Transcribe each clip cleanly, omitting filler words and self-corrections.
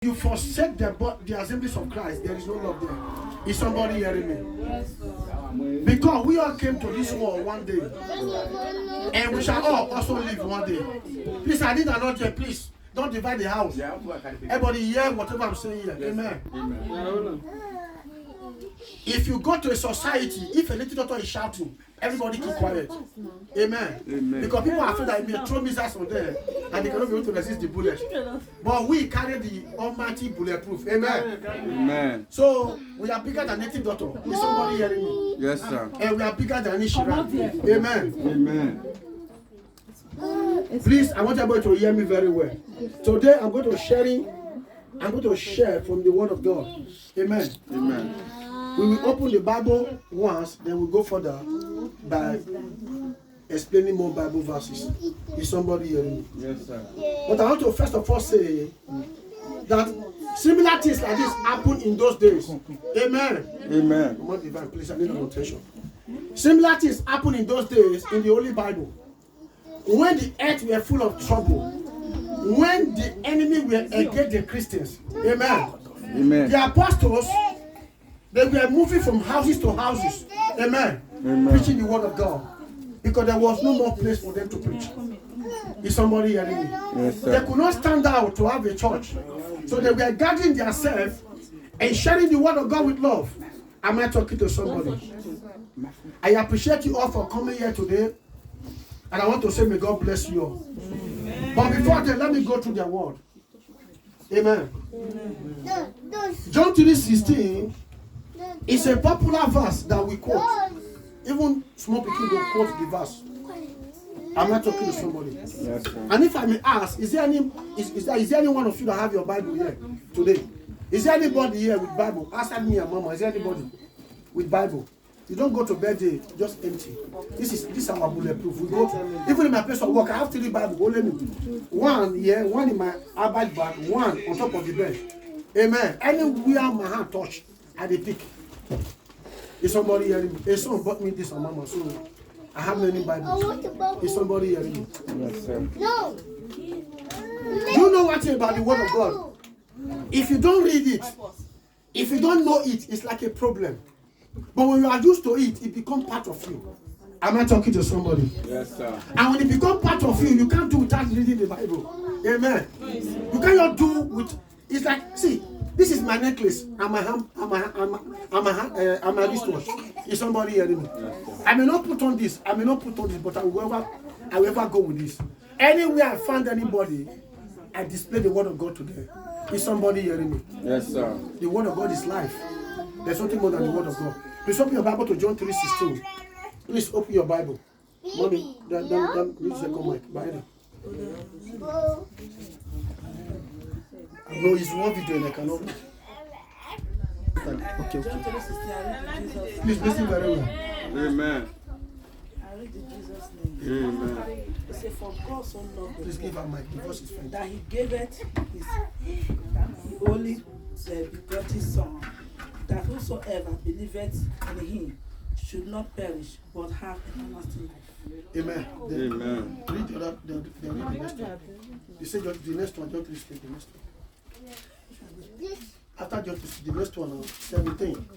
You forsake the assemblies of Christ, there is no love there. Is somebody hearing me? Because we all came to this world one day, and we shall all also live one day. Please, I need another. Please, don't divide the house. Everybody hear whatever I'm saying here. Amen. Amen. If you go to a society, if a little daughter is shouting, everybody keep quiet. Amen. Amen. Because people are afraid that it may throw missiles on them and they cannot be able to resist the bullet. But we carry the almighty bulletproof. Amen. Amen. So we are bigger than native daughter. Is somebody hearing me? Yes, sir. And we are bigger than Ishira. Amen. Amen. Please, I want everybody to hear me very well. Today I'm going to share from the word of God. Amen. Amen. We will open the Bible once, then we'll go further by explaining more Bible verses. Is somebody hearing me? Yes, sir. But I want to first of all say that similar things like this happened in those days. Amen. Amen. Come on, divine, please, I need an attention. Similar things happened in those days in the Holy Bible. When the earth were full of trouble, when the enemy were against the Christians. Amen. Amen. The apostles, they were moving from houses to houses. Amen. Amen. Preaching the word of God. Because there was no more place for them to preach. Is somebody hearing me? Yes, sir. They could not stand out to have a church. So they were gathering themselves and sharing the word of God with love. Am I talking to somebody? I appreciate you all for coming here today. And I want to say, may God bless you all. But before that, let me go through the word. Amen. John 3:16 is a popular verse that we quote. Even small people will quote the verse. I'm not talking to somebody. Yes, and if I may ask, is there any one of you that have your Bible here today? Is there anybody here with Bible? Ask me and Mama. Is there anybody with Bible? You don't go to bed just empty. This is our bulletproof. We go even in my place of work. I have 3 Bibles. Only one here, one in my arbeit bag, one on top of the bed. Amen. Anywhere my hand touch, I pick. Is somebody hearing me? A son bought me this on Mama, so I have many Bibles. Is somebody hearing me? Yes, sir. No. Do you know what about the Word of God? If you don't read it, if you don't know it, it's like a problem. But when you are used to it, it becomes part of you. Am I talking to somebody? Yes, sir. And when it becomes part of you, you can't do without reading the Bible. Amen. You cannot do with. It's like, see, this is my necklace and my wristwatch. Is somebody hearing me? Yes, I may not put on this, but I will ever go with this. Anywhere I find anybody, I display the word of God to them. Is somebody hearing me? Yes, sir. The word of God is life. There's something more than the word of God. Please open your Bible to John 3:16. Please open your Bible. Mommy, don't use the mic. Behind no, it's one video and I cannot. Okay. Please listen very well. Amen. I read in Jesus' name. Amen. It says, for God so loved the Please give her mic because it's French. that he gave it his only begotten Son, that whosoever believeth in him should not perish but have everlasting life. Amen. Amen. Read the next one. You say the next one, don't read the next one. After just the next one, 17.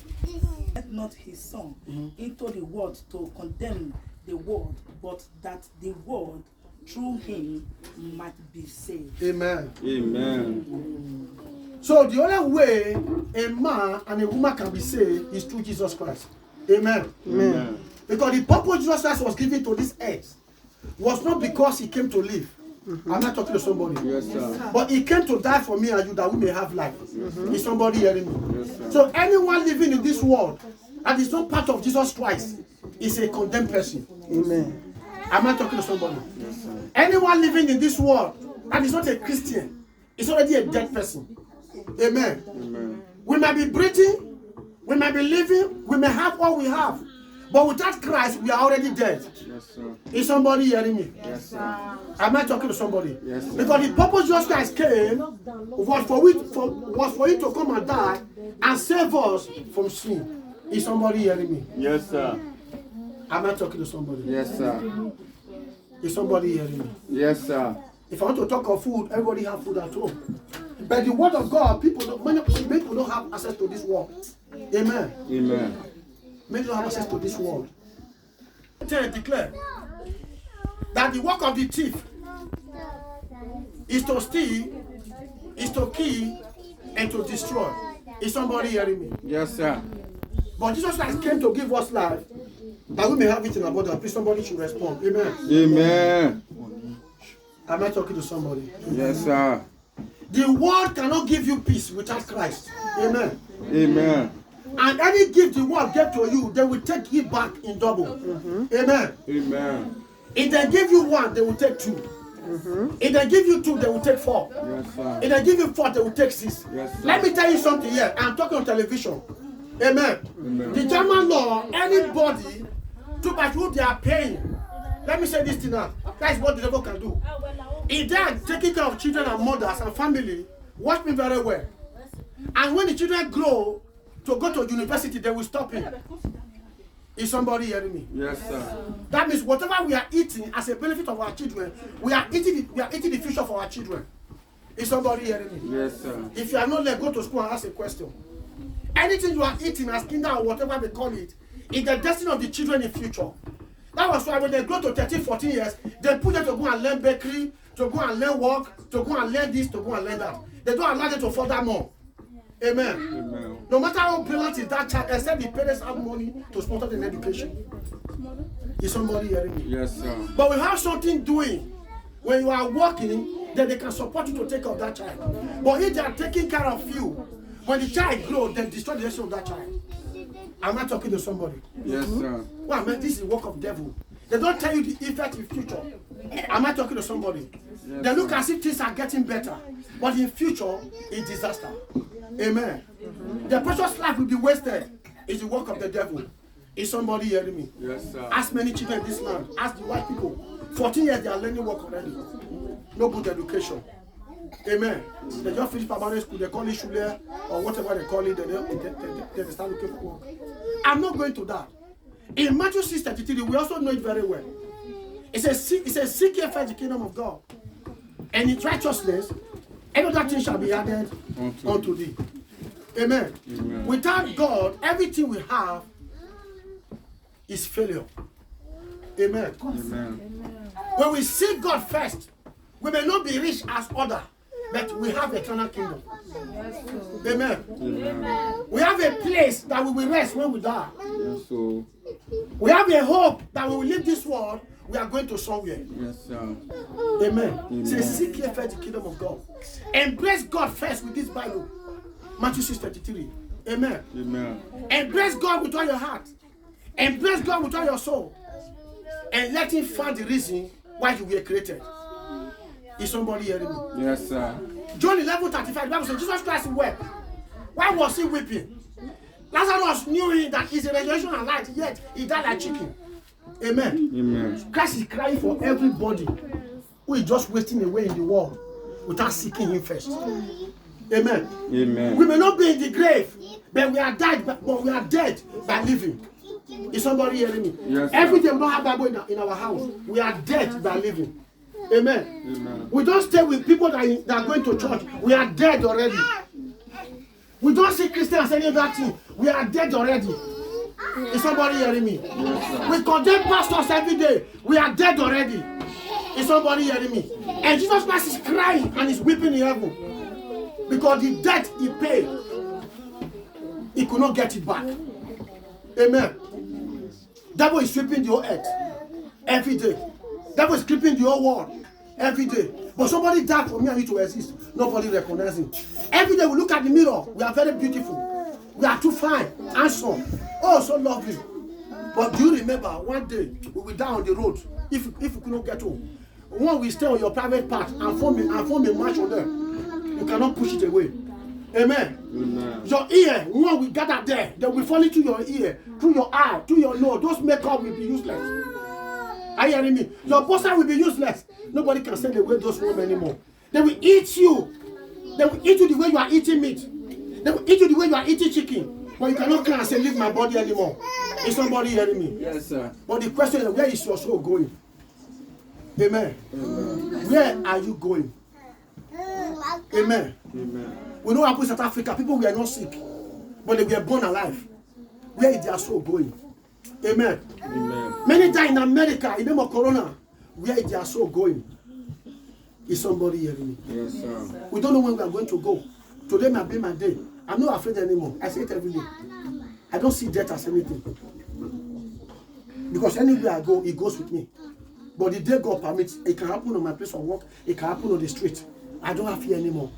Let not his Son into the world to condemn the world, but that the world through him might be saved. Amen. Amen. So the only way a man and a woman can be saved is through Jesus Christ. Amen. Amen. Because the purpose Jesus Christ was given to this earth was not because he came to live. I'm not talking to somebody. Yes, sir. But he came to die for me and you that we may have life. Is somebody hearing me? Yes, sir. So anyone living in this world and is not part of Jesus Christ is a condemned person. Amen. I'm not talking to somebody. Yes, sir. Anyone living in this world and is not a Christian is already a dead person. Amen. Amen. We might be breathing, we might be living, we may have what we have. But without Christ, we are already dead. Yes, sir. Is somebody hearing me? Yes, sir. Am I talking to somebody? Yes, sir. Because the purpose Jesus Christ came was for him to come and die and save us from sin. Is somebody hearing me? Yes, sir. Am I talking to somebody? Yes, sir. Is somebody hearing me? Yes, sir. If I want to talk of food, everybody have food at home. But the word of God, many people don't have access to this word. Amen. Amen. Many don't have access to this word. I declare that the work of the thief is to steal, is to kill, and to destroy. Is somebody hearing me? Yes, sir. But Jesus Christ came to give us life, that we may have it in our body. Please, somebody should respond. Amen. Amen. Am I talking to somebody? Yes, sir. The world cannot give you peace without Christ. Amen. Amen. And any gift the world gave to you, they will take it back in double. Amen. Amen. If they give you one, they will take two. If they give you two, they will take four. Yes, sir. If they give you four, they will take six. Yes, sir. Let me tell you something here. I'm talking on television. Amen. Amen. The German law, anybody to by who they are paying. Let me say this thing now. That is what the devil can do. If they are taking care of children and mothers and family, watch me very well. And when the children grow to go to university, they will stop him. Is somebody hearing me? Yes, sir. That means whatever we are eating as a benefit of our children, we are eating the future for our children. Is somebody hearing me? Yes, sir. If you are not there, go to school and ask a question. Anything you are eating as kinder or whatever they call it, is the destiny of the children in future. That was why when they grow to 13, 14 years, they put them to go and learn bakery, to go and learn work, to go and learn this, to go and learn that. They don't allow them to further more. Amen. Amen. No matter how brilliant is that child, except the parents have money to sponsor the education. Is somebody hearing me? Yes, sir. But we have something doing. When you are working, then they can support you to take care of that child. But if they are taking care of you, when the child grows, they destroy the rest of that child. Am I talking to somebody? Yes, sir. Well, man, this is the work of devil. They don't tell you the effect in future. Am I talking to somebody? Yes, They look sir. as if things are getting better, but in future, it's disaster. Amen. The precious life will be wasted. It's the work of the devil. Is somebody hearing me? Yes, sir. Ask many children in this land. Ask the white people. 14 years they are learning work already. No good education. Amen. They just finish primary school. They call it shule or whatever they call it. They start looking for work. I'm not going to that. In Matthew 6:33, we also know it very well. It says, seek ye first the kingdom of God, and in righteousness, every other thing shall be added unto thee. Amen. Amen. Without God, everything we have is failure. Amen. Amen. When we seek God first, we may not be rich as others, but we have eternal kingdom. Amen. Amen. We have a place that we will rest when we die. Yes, so. We have a hope that when we leave this world, we are going to somewhere. Yes, sir. Amen. Amen. Say, seek ye first the kingdom of God. Embrace God first with this Bible. Matthew 6:33. Amen. Amen. Embrace God with all your heart. Embrace God with all your soul. And let him find the reason why you were created. Is somebody hearing me? Yes, sir. John 11:35, the Bible says Jesus Christ wept. Why was he weeping? Lazarus knew him that he's a resurrection and light, yet he died like chicken. Amen. Amen. Christ is crying for everybody who is just wasting away in the world without seeking him first. Amen. Amen. We may not be in the grave, but we are dead by living. Is somebody hearing me? Yes, sir. Every day we don't have Bible in our house. We are dead by living. Amen. Amen. We don't stay with people that are going to church. We are dead already. We don't see Christians any other thing. We are dead already. Is somebody hearing me? Yes, We condemn pastors every day. We are dead already. Is somebody hearing me? And Jesus Christ is crying and is weeping in heaven. Because the debt he paid, he could not get it back. Amen. Devil is sweeping the whole earth every day. Devil is creeping the whole world every day. But somebody died for me and you to exist. Nobody recognizes him. Every day we look at the mirror. We are very beautiful. We are too fine, handsome. Oh, so lovely. But do you remember one day we will die on the road if you could not get home? One will stay on your private part and form a match on them. You cannot push it away. Amen. Amen. Your ear, one will gather there. They will fall into your ear, through your eye, through your nose. Those makeup will be useless. Are you hearing me? Your poster will be useless. Nobody can send away those women anymore. They will eat you. They will eat you the way you are eating meat. They will eat you the way you are eating chicken. But you cannot come and say, leave my body anymore. Is somebody hearing me? Yes, sir. But the question is, where is your soul going? Amen. Amen. Where are you going? Amen. Amen. We know what happened in South Africa. People were not sick, but they were born alive. Where is their soul going? Amen. Amen. Many die in America in the name of Corona. Where is their soul going? Is somebody hearing me? Yes, sir. We don't know when we are going to go. Today might be my day. I'm not afraid anymore. I say it every day. I don't see death as anything. Because anywhere I go, it goes with me. But the day God permits, it can happen on my place of work. It can happen on the street. I don't have fear anymore.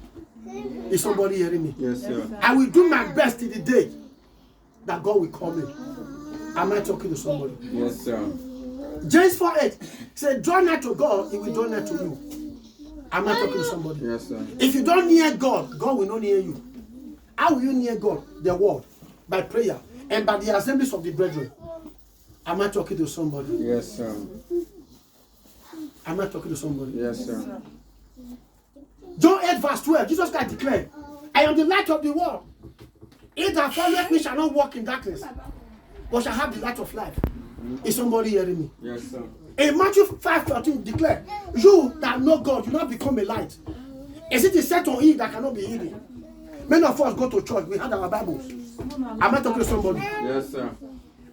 Is somebody hearing me? Yes, sir. I will do my best till the day that God will call me. Am I talking to somebody? Yes, sir. James 4:8 said, draw near to God, he will draw near to you. Am I talking to somebody? Yes, sir. If you don't near God, God will not near you. How will you near God? The word. By prayer. And by the assemblies of the brethren. Am I talking to somebody? Yes, sir. Am I talking to somebody? Yes, sir. John 8 verse 12, Jesus Christ declared, I am the light of the world. He that followeth me shall not walk in darkness, but shall have the light of life. Is somebody hearing me? Yes, sir. In Matthew 5:13 declare, you that know God, you not become a light. Is it the set on he that cannot be hidden? Many of us go to church, we had our Bibles. Am I talking to somebody? Yes, sir.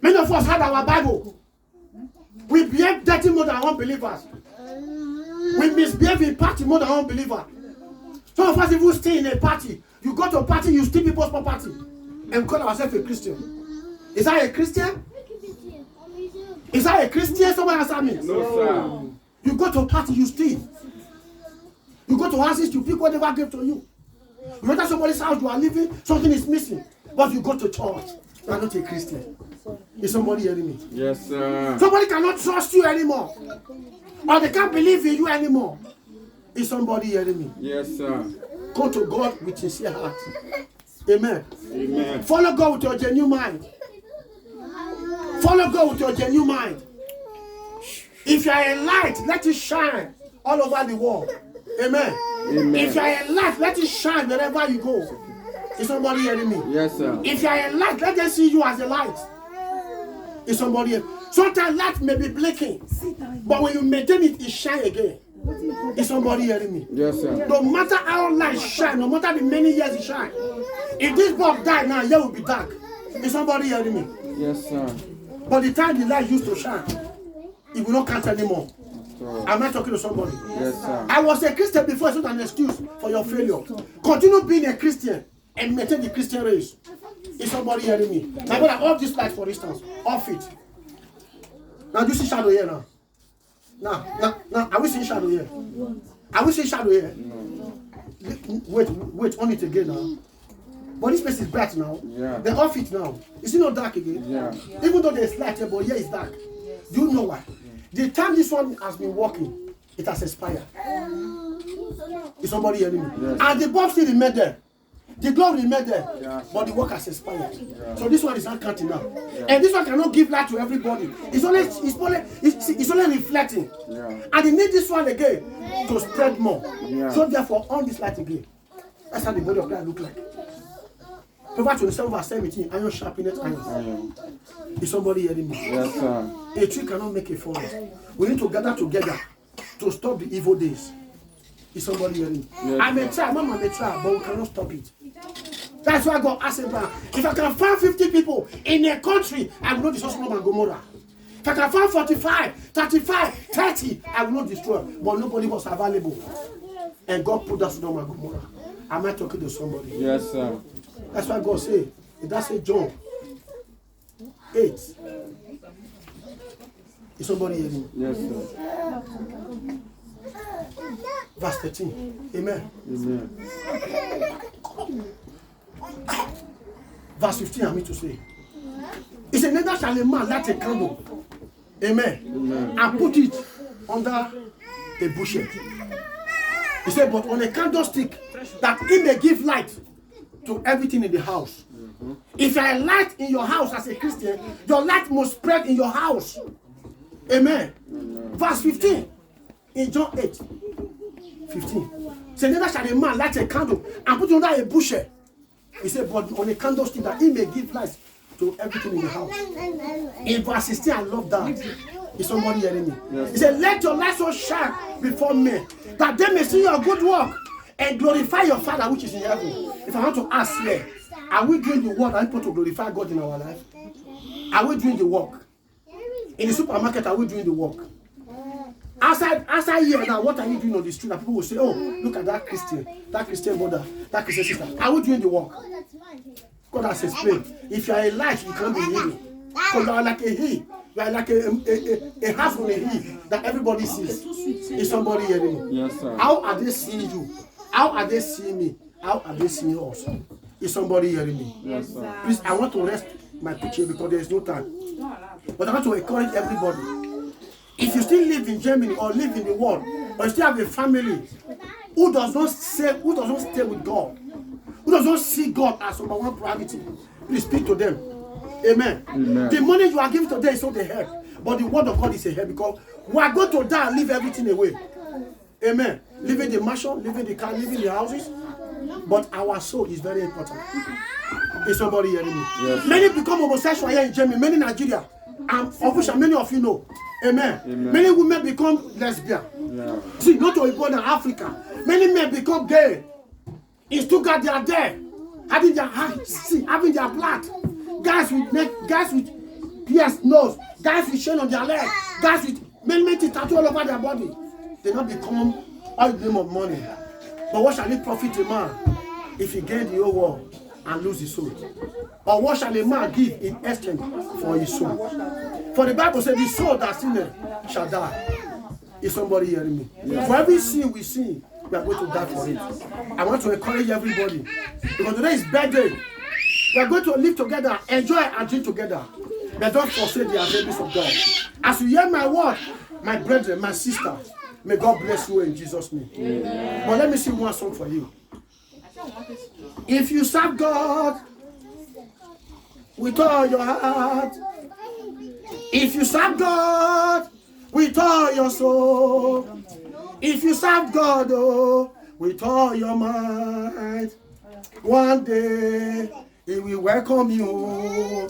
Many of us had our Bible. We behave dirty more than unbelievers. We misbehave in party more than unbelievers. Some of us even stay in a party. You go to a party, you steal people's property and call ourselves a Christian. Is that a Christian? Is that a Christian? Someone answer me. No, sir. You go to a party, you steal. You go to houses, you pick whatever gave to you. You enter somebody's house, you are living, something is missing. But you go to church, you are not a Christian. Is somebody hearing me? Yes, sir. Somebody cannot trust you anymore. Or they can't believe in you anymore. Is somebody hearing me? Yes, sir. Go to God with sincere heart. Amen. Amen. Follow God with your genuine mind. Follow God with your genuine mind. If you are a light, let it shine all over the world. Amen. Amen. If you are a light, let it shine wherever you go. Is somebody hearing me? Yes, sir. If you are a light, let them see you as a light. Is somebody hearing? Sometimes light may be blinking, but when you maintain it, it shine again. Is somebody hearing me? Yes, sir. No matter how light shine, no matter the many years it shine, if this bulb die now, here will be dark. Is somebody hearing me? Yes, sir. But the time the light used to shine, it will not count anymore. So, Am I talking to somebody? yes, sir. I was a Christian before, it's not an excuse for your failure. Continue being a Christian and maintain the Christian race. Is somebody hearing me? My brother, off this light for instance, off it. Now do you see shadow here now? Now, are we seeing shadow here? Are we seeing shadow here? Wait, on it again now. But this place is bright now. Yeah. They're off it now. Is it not dark again? Yeah. Even though there's light here, but here it's dark. Do you know why? The time this one has been working, it has expired. Is somebody hearing me? Yes. And the bulb still remain there. The globe remain there. Yeah. But the work has expired. So this one is not counting now. And this one cannot give light to everybody. It's only reflecting. Yeah. And they need this one again to spread more. Yeah. So therefore, on this light again. That's how the body of Christ look like. Proverbs 27 verse 17, iron sharpeneth iron. Iron. Is somebody hearing me? Yes, sir. A tree cannot make a forest. We need to gather together to stop the evil days. Is somebody hearing me? Yes, I may try, Mama may try, but we cannot stop it. That's why God asked Abraham, if I can find 50 people in a country, I will not destroy Sodom and Gomorrah. If I can find 45, 35, 30, I will not destroy. But nobody was available. And God put that Sodom and Gomorrah. Am I talking to somebody? Yes, sir. That's why God said, it does say John 8. Is somebody hearing me? Yes, sir. Verse 13. Amen. Amen. Verse 15, I mean to say. He said, neither shall a man light a candle. Amen. Amen. And put it under a bushel. He said, but on a candlestick, that it may give light to everything in the house. If you are a light in your house as a Christian, your light must spread in your house. Amen. Verse 15 in John 8. 15. Say, neither shall a man light a candle and put it under a bushel. He said, but on a candlestick that he may give light to everything in the house. In verse 16, I love that. Is somebody hearing me? Yes. He said, let your light so shine before men, that they may see your good work and glorify your Father which is in heaven. If I want to ask here, are we doing the work that we put to glorify God in our life? Are we doing the work? In the supermarket, are we doing the work? Outside here now, what are you doing on the street? And people will say, oh, look at that Christian mother, that Christian sister. Are we doing the work? God has explained. If you are a light, you can't be hidden. Because you are like a he. You are like a half of a he that everybody sees. Is somebody hearing me? Yes, sir. How are they seeing you? How are they seeing me? How are they seeing us? Is somebody hearing me? Yes, sir. Please, I want to rest my picture because there is no time. But I want to encourage everybody. If you still live in Germany or live in the world, or you still have a family who does not stay with God, who does not see God as number one priority, please speak to them. Amen. Amen. The money you are giving today is not the help, but the word of God is a help, because we are going to die and leave everything away. Amen. Leaving the mansion, leaving the car, leaving the houses, but our soul is very important. Is somebody hearing me? Yes. Many become homosexual here in Germany, many in Nigeria, and of which many of you know. Amen. Amen. Many women become lesbian. Yeah. See, not to important in Africa. Many men become gay. In Stuttgart, they are there, having their blood. Guys with pierced nose, guys with chain on their leg, guys with many tattoo all over their body. They not become all the name of money. But what shall it profit a man if he gain the whole world and lose his soul? Or what shall a man give in exchange for his soul? For the Bible says, the soul that sinneth shall die. Is somebody hearing me? Yes. For every sin we sin, we are going to die for it. I want to encourage everybody, because today is birthday. We are going to live together, enjoy and drink together. But don't forsake the assemblies of God. As you hear my word, my brethren, my sister, may God bless you in Jesus' name. Amen. But let me sing one song for you. If you serve God with all your heart, if you serve God with all your soul, if you serve God with all your mind, one day He will welcome you.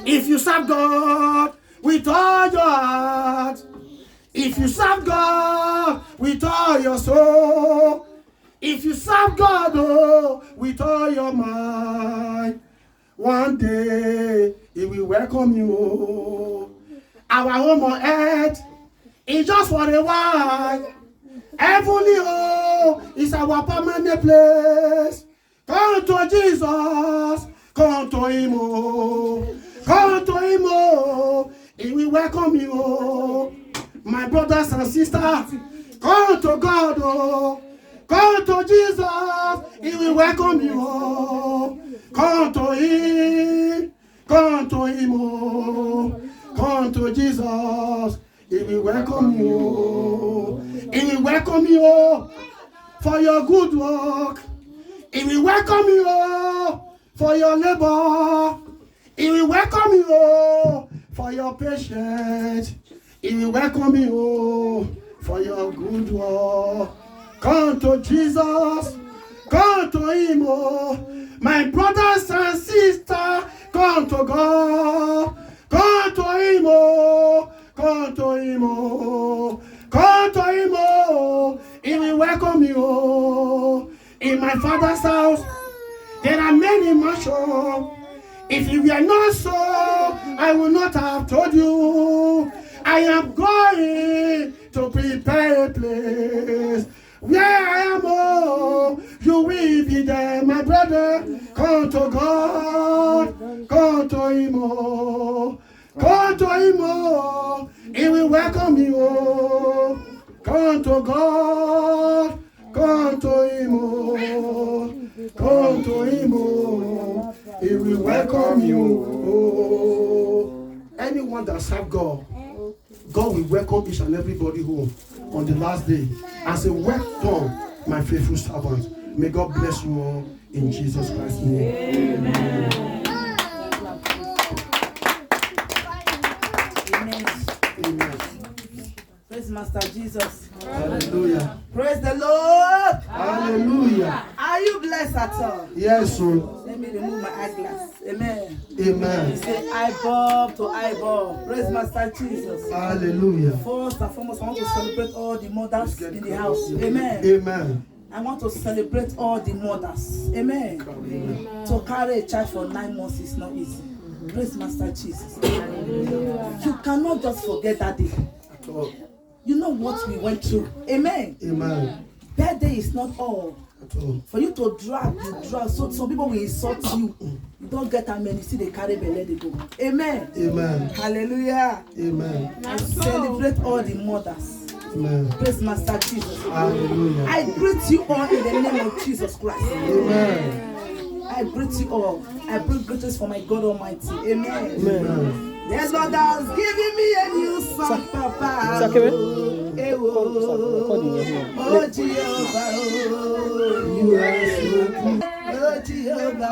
If you serve God with all your heart, if you serve God with all your soul, if you serve God with all your mind, one day He will welcome you. Our home on earth is just for a while. Heavenly is our permanent place. Come to Jesus, come to Him, come to Him, He will welcome you. My brothers and sisters, come to God, come to Jesus, He will welcome you. Come to Him, come to Him, come to Jesus, He will welcome you. He will welcome you for your good work. He will welcome you for your labor. He will welcome you for your patience. He will welcome you for your good work. Come to Jesus, come to Him. My brothers and sisters, come to God. Come to Him, come to Him, come to Him. He will welcome you. In my Father's house, there are many mansions. If it were not so, I would not have told you. I am going to prepare a place. Where I am, you will be there, my brother. Come to God, come to Him, come to Him. He will welcome you. Come to God. Come to Him, come to Him, He will welcome you. Anyone that serves God, God will welcome each and everybody home on the last day and say, well done, my faithful servant. May God bless you all in Jesus Christ's name. Amen. Amen. Praise Master Jesus. Hallelujah. Praise the Lord. Hallelujah. Are you blessed at all? Yes, sir. Let me remove my eyeglass. Amen. Amen. Say eyeball to eyeball. Praise Master Jesus. Hallelujah. First and foremost, I want to celebrate all the mothers in the house. Amen. Amen. I want to celebrate all the mothers. Amen. To carry a child for 9 months is not easy. Praise Master Jesus. You cannot just forget that day. At all. You know what we went through. Amen. Amen. Birthday is not all. At all. For you to drag, you drag. So some people will insult you. You don't get that many. See, they carry belly, they go. Amen. Amen. Hallelujah. Amen. I celebrate all the mothers. Amen. Praise Master Jesus. Hallelujah. I greet you all in the name of Jesus Christ. Amen. I greet you all. I bring greetings for my God Almighty. Amen. Amen. The Lord has given me a new song, Papa. Oh, Jehovah, you are good. Oh, Jehovah,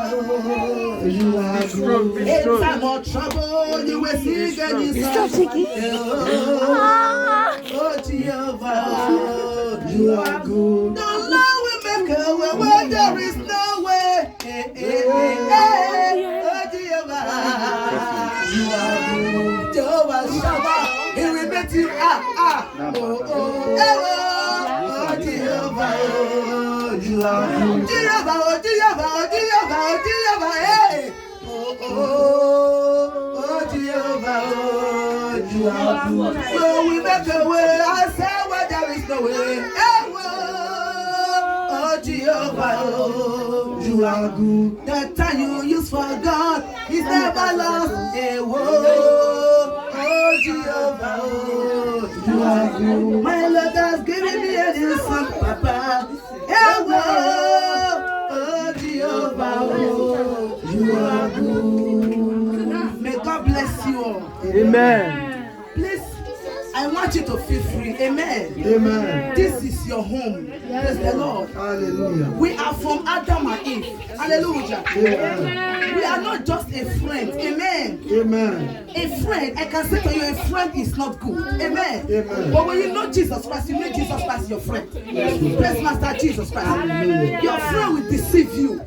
You are good. in time of trouble, you will sing a new song. Oh, Jehovah, You are good. the Lord will make a way where there is no way. Oh, Jehovah, You are good. Jehovah Shammah, he will make you Jehovah, You are good. Jehovah, hey. Jehovah, You are good. so we make a way, I say where there is no way. Jehovah, You are good. the time you use for God is never lost. Jehovah, You are good. my Lord has given me a new song, Papa. Jehovah, You are good. may God bless you all. Amen. Please, I want you to feel free. Amen. Amen. This is your home. Praise the Lord. Hallelujah. We are from Adam and Eve. Hallelujah. Amen. We are not just a friend. Amen. Amen. A friend, I can say to you, a friend is not good. Amen. Amen. But when you know Jesus Christ, you make Jesus Christ your friend. Praise Master Jesus Christ. Hallelujah. Your friend will deceive you.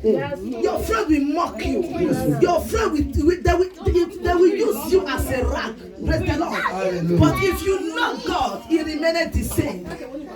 Your friend will mock you. Your friend they will use you as a rag. Praise the Lord. Hallelujah. But if you know God, He remained the same.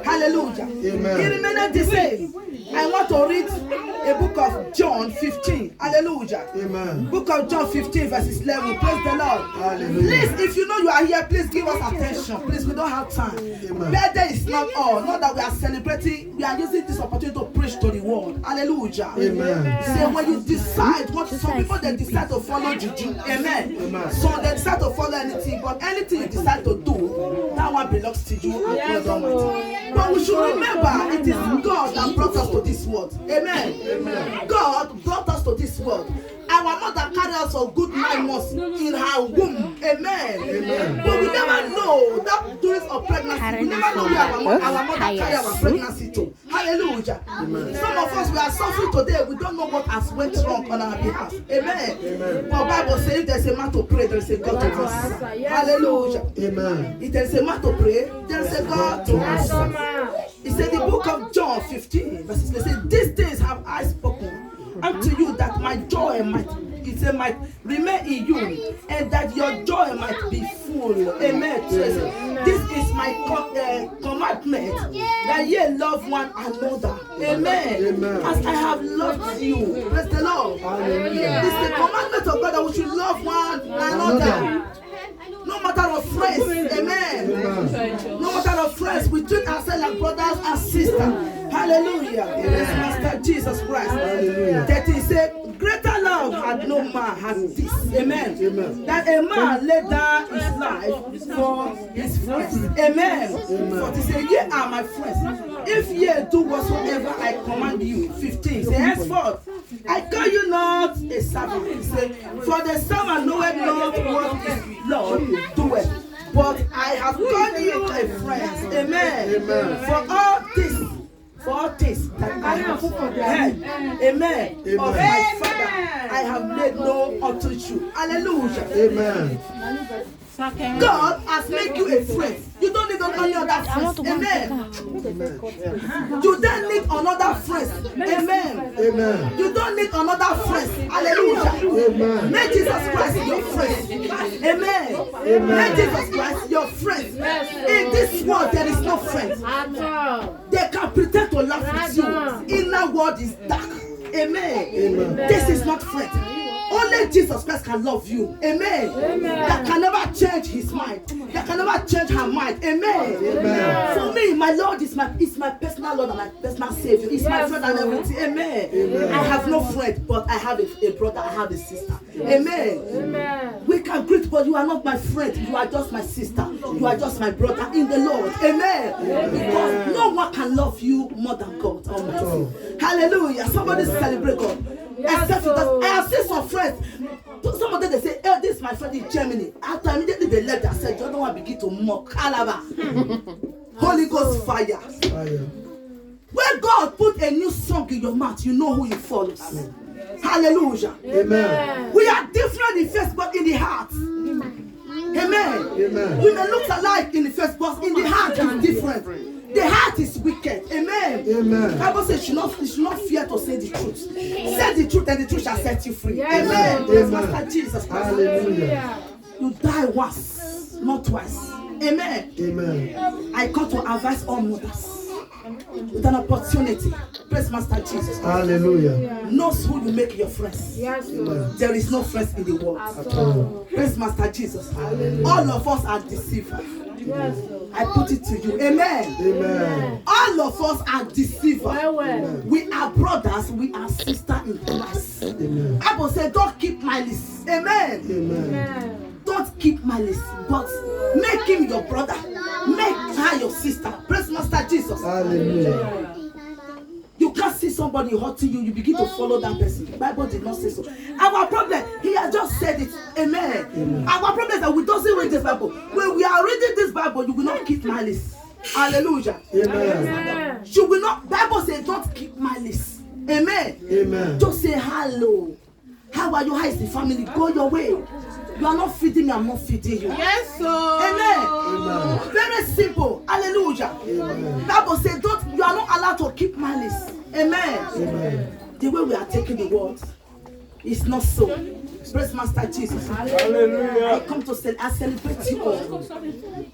Hallelujah. Amen. He remained the same. I want to read a book of John 15. Hallelujah. Amen. Book of John 15 verses 11. Praise the Lord. Hallelujah. Please, if you know you are here, please give us attention. Please, we don't have time. Amen. Birthday is not all. Not that we are celebrating. We are using this opportunity to preach to the world. Hallelujah. Amen. So when you decide, what some people they decide to follow juju. Amen. Amen. So they decide to follow anything, but anything you decide to do, that one belongs to you and God Almighty. But we should remember, it is God that brought us to this world. Amen. Amen. God brought us to this world. Our mother carried us for good 9 months in her womb. Amen. Amen. But we never know that during our pregnancy, we never know where our mother carried our pregnancy to. Hallelujah. Some of us, we are suffering today. We don't know what has went wrong on our behalf. Amen. Amen. But Bible says if there's a man to pray, there is a God to answer. Hallelujah. Amen. If there is a man to pray, there is a God to answer. It said the book of John 15, verses 8 says, these things have I spoken unto you that my joy might remain in you, and that your joy might be full. Amen. This is my commandment, that ye love one another. Amen. Amen. As I have loved you. Praise the Lord. Hallelujah. This is the commandment of God, that we should love one another. No matter of friends, amen. No matter of friends, we treat ourselves like brothers and sisters. Hallelujah. Praise Master Jesus Christ. Hallelujah. That he said, greater love had no man has this. Amen. Amen. That a man laid down his life for his friends. Amen. For he said, ye are my friends, if ye do whatsoever I command you. 15. Say, henceforth, I call you not a servant. He said, for the servant knoweth not what his Lord doeth, but I have called you a friend. Amen. Amen. For all this that I have heard, amen, of my Father, I have made known unto you. Hallelujah. Amen. God has made you a friend. You don't need any other friends. Amen. You don't need another friend. Amen. Amen. You don't need another friend. Hallelujah. Amen. Make Jesus Christ your friend. Amen. Amen. Make Jesus Christ your friend. In this world, there is no friend. They can pretend to laugh with you. Inner world is dark. Amen. Amen. This is not friend. Only Jesus Christ can love you. Amen. That can never change his mind. That can never change her mind. Amen. Amen. For me, my Lord is my personal Lord and my personal Savior. He's my friend and everything. Amen. I have no friend, but I have a brother. I have a sister. Amen. We can greet, but you are not my friend. You are just my sister. You are just my brother in the Lord. Amen. Because no one can love you more than God Almighty. Hallelujah. Somebody celebrate God. Except because I have seen some friends. Some of them they say, "Oh, this is my friend in Germany." After immediately they left, I said, "The other one begin to mock." Holy Ghost fire. When God put a new song in your mouth, you know who you follow. Hallelujah. Amen. We are different in face, but in the heart. Amen. Amen. We may look alike in the face, but in the heart is different. The heart is wicked. Amen. Amen. The Bible says you should not fear to say the truth. Say the truth and the truth shall set you free. Yes. Amen. Praise Master Jesus Christ. Hallelujah. You die once, not twice. Amen. Amen. I come to advise all mothers with an opportunity. Praise Master Jesus. Hallelujah. Knows who you make your friends. Yes, Lord. There is no friends in the world. At all. Praise Master Jesus. All of us are deceivers. Yes, Lord. I put it to you. Amen. Amen. All of us are deceivers. Well. We are brothers. We are sisters in Christ. Amen. Bible said, "Don't keep malice." Amen. Amen. Don't keep malice, but make him your brother. Make her your sister. Praise Master Jesus. Hallelujah. You can't see somebody hurting you, you begin to follow that person. The Bible did not say so. Our problem, he has just said it. Amen. Our problem is that we don't read this Bible. When we are reading this Bible, you will not keep malice. Hallelujah. Amen. You will not, Bible says don't keep malice. Amen. Amen. Just say hello. How are you? How is the family? Go your way. You are not feeding me, I'm not feeding you. Yes, sir. Amen. Amen. Very simple. Hallelujah. Amen. Bible says you are not allowed to keep malice. Amen. Amen. The way we are taking the world is not so. Praise Master Jesus. Hallelujah. I come to celebrate you all.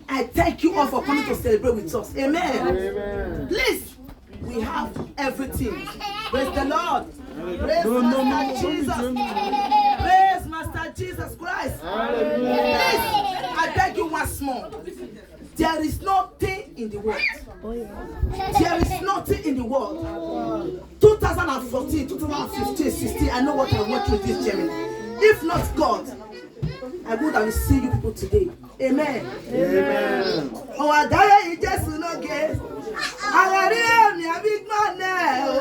I thank you all for coming to celebrate with us. Amen. Amen. Please, we have everything. Praise the Lord. Praise Master Jesus. Praise Master Jesus Christ. Please, I beg you once more. There is nothing in the world. There is nothing in the world. 2014, 2015, 16, I know what I went through this journey. If not God, I would have seen you people today. Amen. Amen. Oh, I die in Jesus' name. I am a big man now.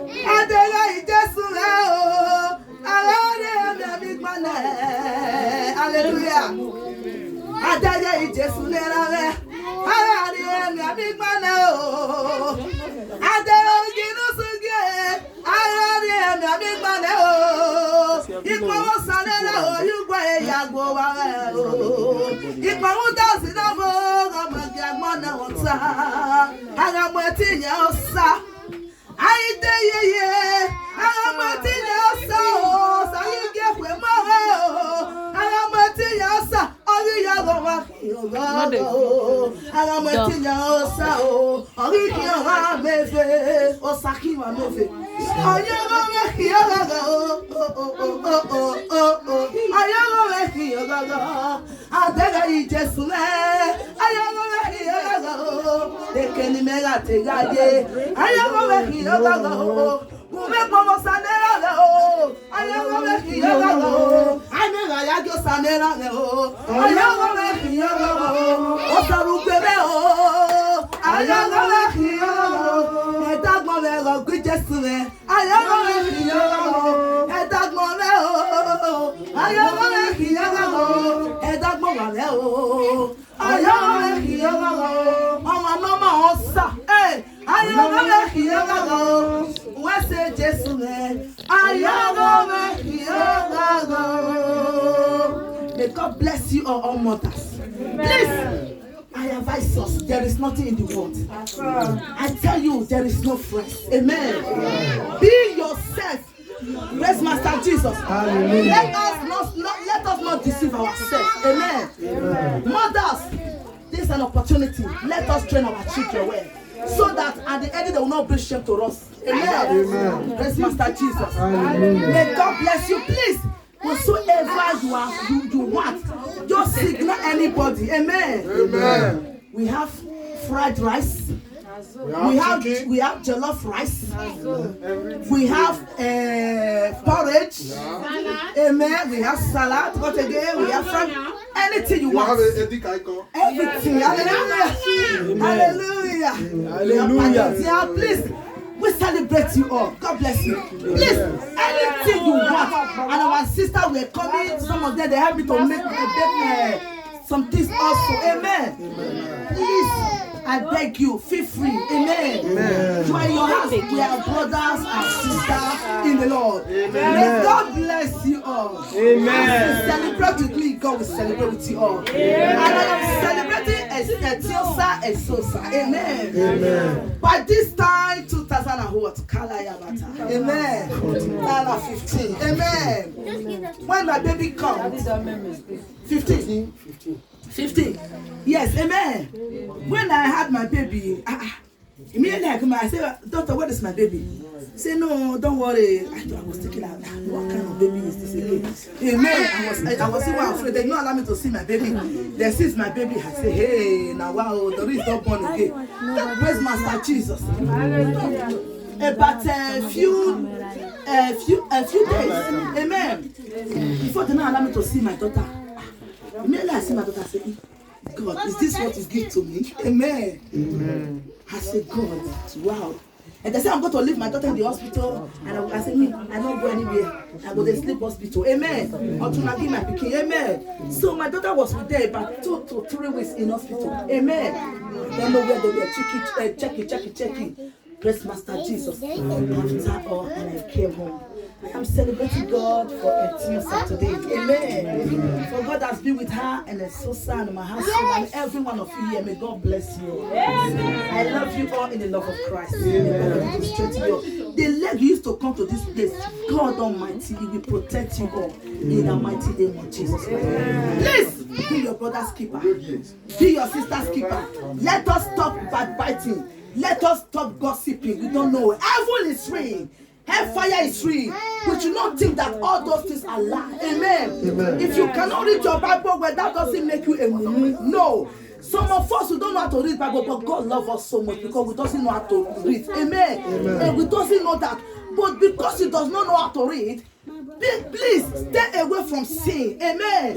I die in Jesus' name. I am a big man now. Hallelujah. I die in Jesus' name. I am a big man now. I die in Jesus' name. I am a big man now. You go Sanela, you go Yago. You go down in the world. I am waiting your son. I day, I am waiting your son. So you get with my I am waiting your son. I am waiting your son. Are you here? Osaki, my movie. Are you here? I am here. I beg you, just I am here. They can make a tegade. I am here. Who make Mama Sanera? I am here. I never like your Sanera. I am here. Osarupe. I am here. And that mother, good yesterday. I am here. And that mother, I am here. And that mother, I am here. Oh, mama, osa. Hey, I am here. What's it, Jesus? I am here. May God bless you all mothers. Please, I advise us, there is nothing in the world. I tell you, there is no friend. Amen. Be yourself. Praise Master Jesus. Let us not deceive ourselves. Amen. Mothers, this is an opportunity. Let us train our children well, so that at the end they will not bring shame to us. Amen. Praise Master Jesus. May God bless you. Please, whatsoever you want, just signal anybody. Amen. We have fried rice. We have jollof rice. We have porridge. Amen. We have salad. What again? We have fried. Anything you want. Everything. Hallelujah. Hallelujah. Please, we celebrate you all. God bless you. Please, anything you want. And our sister were coming. Some of them, they helped me to make some things also. Amen. Please, I beg you, feel free. Amen. You are in your house. We are brothers and sisters in the Lord. May God bless you all. Amen. Celebrate with me. God will celebrate with you all. And I am celebrating a Tiosa and Sosa. Amen. By this time, 2000 and what? Kalayabata. Amen. 15. Amen. When my baby comes, 15. Yes, amen. When I had my baby, immediately I come and I say, doctor, what is my baby? Say, no, don't worry. I was thinking, what kind of baby is this again? Amen. I was even afraid. They did not allow me to see my baby. They see my baby. I say, hey, now wow, the is not born again. Where's Master Jesus? About a few days, amen. Before they not allow me to see my daughter. Immediately I see my daughter, I say, God, is this what is given to me? Amen. I say, God, wow. And they say, I'm going to leave my daughter in the hospital. And I say, I don't go anywhere. I go to sleep hospital. Amen. Until I give my picking. Amen. So my daughter was with there about 2 to 3 weeks in hospital. Amen. They know where they were checking. Praise Master Jesus. After all, and I came home. I'm celebrating God for a Tiosa today. Amen. For God has been with her and a Sosa and my household and every one of you here. May God bless you. I love you all in the love of Christ. The leg used to come to this place. God Almighty, He will protect you all in the mighty name of Jesus Christ. Please be your brother's keeper. Be your sister's keeper. Let us stop backbiting. Let us stop gossiping. We don't know. Evil is free. Hellfire is free. We should not think that all those things are lies. Amen. If you cannot read your Bible, well, that doesn't make you a mumu. No. Some of us who don't know how to read Bible, but God loves us so much because we doesn't know how to read. Amen. And we doesn't know that. But because He does not know how to read, please stay away from sin. Amen.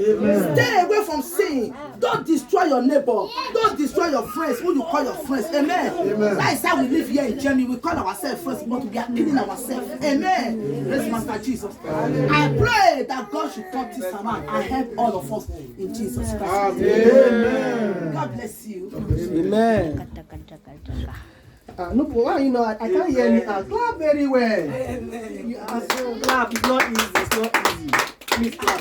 Stay away from sin. Don't destroy your neighbor. Don't destroy your friends who you call your friends. Amen. That is how we live here in Germany. We call ourselves friends, but we are killing ourselves. Amen. Praise Master Jesus. I pray that God should turn this around and help all of us in Jesus Christ. Amen. God bless you. Amen. No, why you know I can't hear you. Clap very well. Clap. It's not easy. It's not easy. Please clap.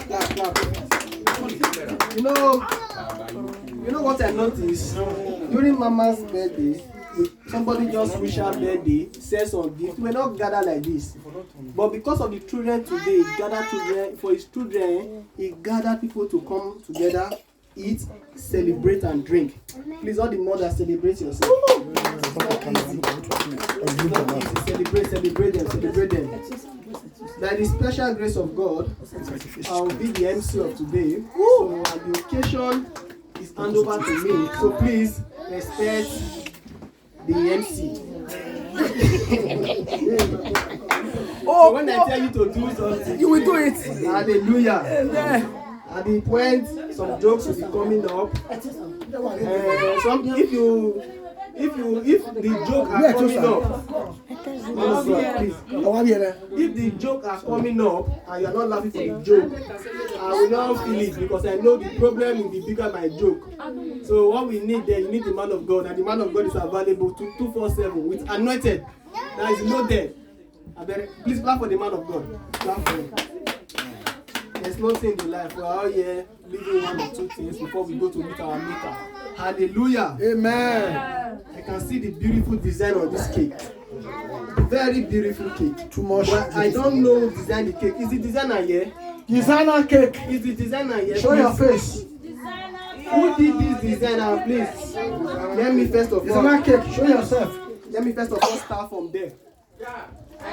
You know what I noticed during Mama's birthday. Somebody just wish her birthday, send some gift. We not gather like this, but because of the children today, gather children for his children. He gather people to come together, eat, celebrate, and drink. Please, all the mothers, celebrate yourself. Celebrate them. By the special grace of God, I will be the MC of today. So, the occasion is hand over to me. So please respect the MC. So when I tell you to do something, you will do it. Hallelujah. At the point, some jokes will be coming up. If the joke are coming up, if the joke are coming up and you are not laughing for the joke, I will not feel it because I know the problem will be bigger than my joke. So what we need there, you need the man of God, and the man of God is available 247 with anointed. That is loaded. Please clap for the man of God. Clap for him. There's nothing in the life. We're out here living one or two things before we go to meet our maker. Hallelujah. Amen. I can see the beautiful design on this cake. Very beautiful cake. Too much. But I don't know who designed the cake. Is the designer here? Designer cake. Is the designer here? Show your face. Who did this designer, please? Let me first of all. Designer cake. Show yourself. Let me first of all start from there.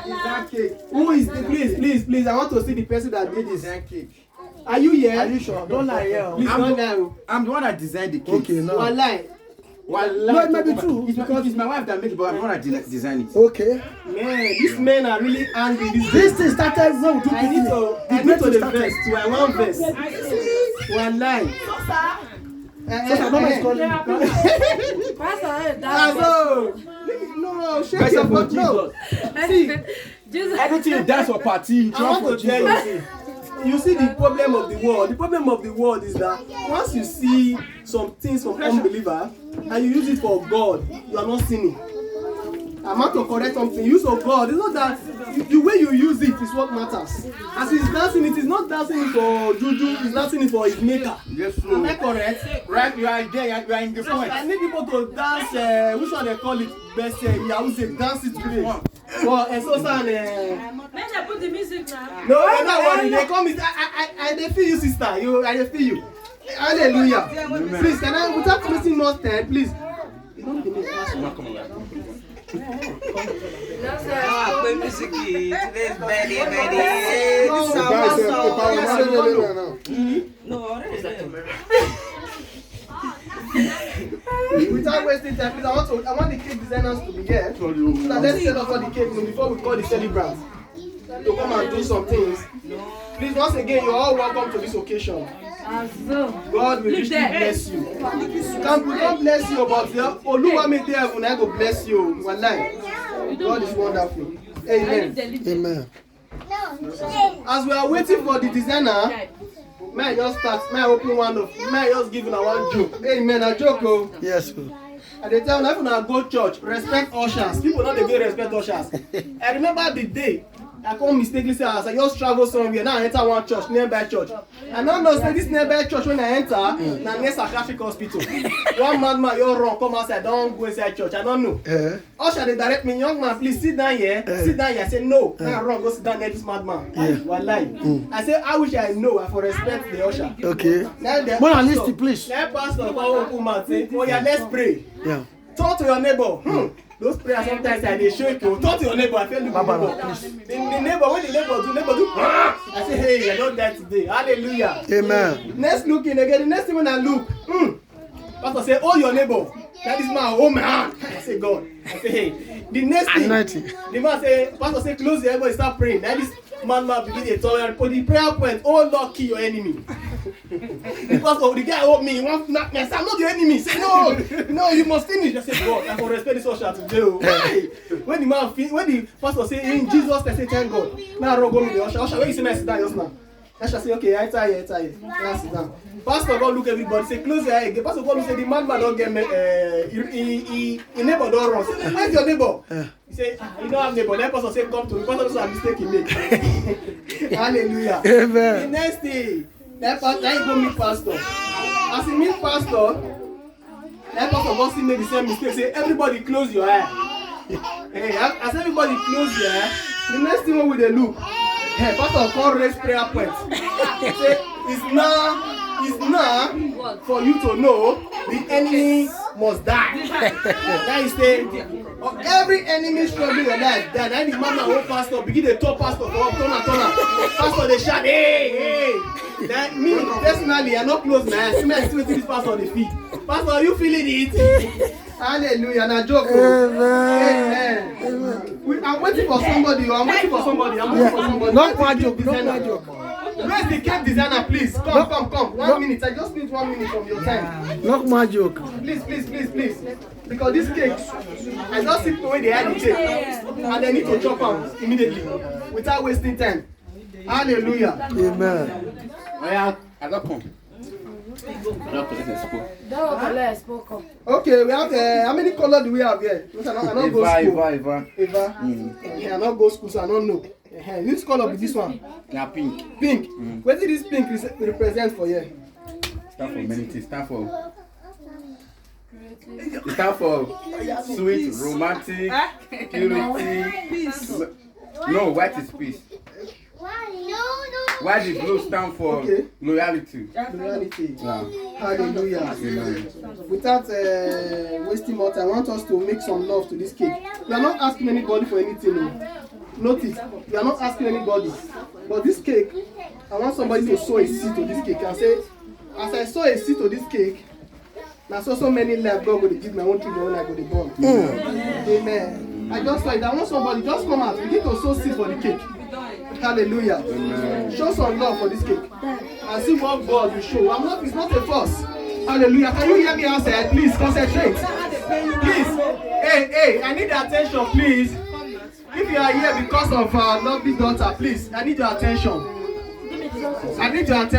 Design cake. Who is the please? I want to see the person that did this. Design cake. Are you here? Are you sure? Don't lie here. Please don't lie. I'm the one that designed the cake. Okay, now. One lie. No, it may be true. It's my wife that made it, but I'm the one that designed it. Okay. Man, these men are really angry. This thing started when we took I need to the verse. To I want verse. One line. Mama is calling. No, shake First your of all, butt. No. See, Everything you dance for party, I want to tell you. You see the problem of the world. The problem of the world is that once you see some things from unbeliever and you use it for God, you are not sinning. I'm out to correct something. Use of God. It's not that the way you use it is what matters. As he's dancing, it is not dancing it for juju. He's dancing it for his maker. Yes, sir. Am I correct? Right, you are there, you are in the So point. I need people to dance. Which one they call it? Best. I would say dance it today. Well, and so son. Let's put the music now. No, I'm not worried. They come with I they feel you, sister. I they feel you. Hallelujah. Please, can I without wasting more time, please? You don't believe us. Play music. Today's Betty. Without wasting time, please, I want the cake designers to be here. So that let's set up all the cake before we call the celebrants to come and do some things. Please, once again, you're all welcome to this occasion. God will richly bless you. We can't bless you, but Oluwa made heaven, I go bless you. Wallahi. God is wonderful. Amen. Amen. As we are waiting for the designer, may I just start, may I open one of, may I just give you one joke. Amen, a joke. Oh. Yes, good. At the time, when I go church, respect ushers. People don't get respect ushers. I remember the day I come mistakenly say, as I just travel somewhere, now I enter one church, nearby church. I don't know, say this nearby church when I enter, now near psychiatric hospital. One madman, you're wrong, come outside, don't go inside church. I don't know. Usher, they direct me, young man, please sit down here. Sit down here. I say, no, I'm wrong, go sit down near this madman. Wallahi. I say, I wish I know, I for respect the usher. Okay. Now the More than list, please. Now pastor, come open mouth, say, oh yeah, let's pray. Yeah. Talk to your neighbor. Those prayers sometimes they shake you. Talk to your neighbor. I feel the neighbor. The neighbor, when the neighbor do. I say, hey, I don't die today. Hallelujah. Amen. Next looking again. The next thing when I look, pastor say, oh your neighbor. That is my own man. I say, God. I say, hey. The next thing, the man say, pastor say, close the elbow and start praying. That is man begin a tolerant. For the prayer point, oh Lord, kill your enemy. Because of the guy owed me, he wants to knock me. I said, I'm not your enemy. Say, no, you must finish. I said, God, I can respect this usher today. Why? When the man when the pastor say, in Jesus, I say, thank God. Now I go with the usher. Usher, where you see me sit down just now? Usher say, okay, I tell you. Now sit down. Pastor God look everybody, say, close your eye again. Pastor God say, the man don't get me, he neighbor don't run. Say, where's your neighbor? He say, you don't have neighbor. Then pastor say, come to me. Pastor say, a mistake he make. Hallelujah. Amen. The next thing, that he go meet pastor. As he meet pastor, that pastor God still make the same mistake. Say, everybody close your eye. Hey, as everybody close your eye, the next thing when we dey look, hey, pastor come raise prayer point. Say, it's now for you to know the enemy must die. That is say, every enemy struggling your life, then the man and old pastor begin to talk pastor for turn. Pastor they shout, hey. Then me personally, I not close my eyes. See me still this pastor on the feet. Pastor, are you feeling it? Hallelujah, na joke. Amen. I'm waiting for somebody. Not one joke. Where's the cake designer, please? Come. 1 minute. I just need 1 minute from your time. Not my joke. Please. Because this cake, I just see the way they had the cake. And they need to chop them immediately. Without wasting time. Hallelujah. Amen. I don't come. Okay, we have how many colors do we have here? I not go school. Eva. Yeah, I not go school, so I don't know. Which color be this one? Yeah, pink. Pink. What did this pink represent for you? Stand for many things. Stand for sweet, romantic, purity. No, white is peace. White is blue stand for loyalty. Loyalty. Yeah. Hallelujah. Amen. Without wasting more time, I want us to make some love to this cake. We are not asking anybody for anything. No. Notice, we are not asking anybody. But this cake, I want somebody to sow a seed to this cake and say, as I sow a seed to this cake, now so many lives God will give my own children when I go to born. Amen. I just saw it. I want somebody just come out, begin to sow seed for the cake. Hallelujah. Amen. Show some love for this cake. And see what God will show. It's not a force. Hallelujah. Can you hear me outside? Please concentrate. Please. Hey, I need your attention, please. If you are here because of our lovely daughter, please, I need your attention. I need your attention.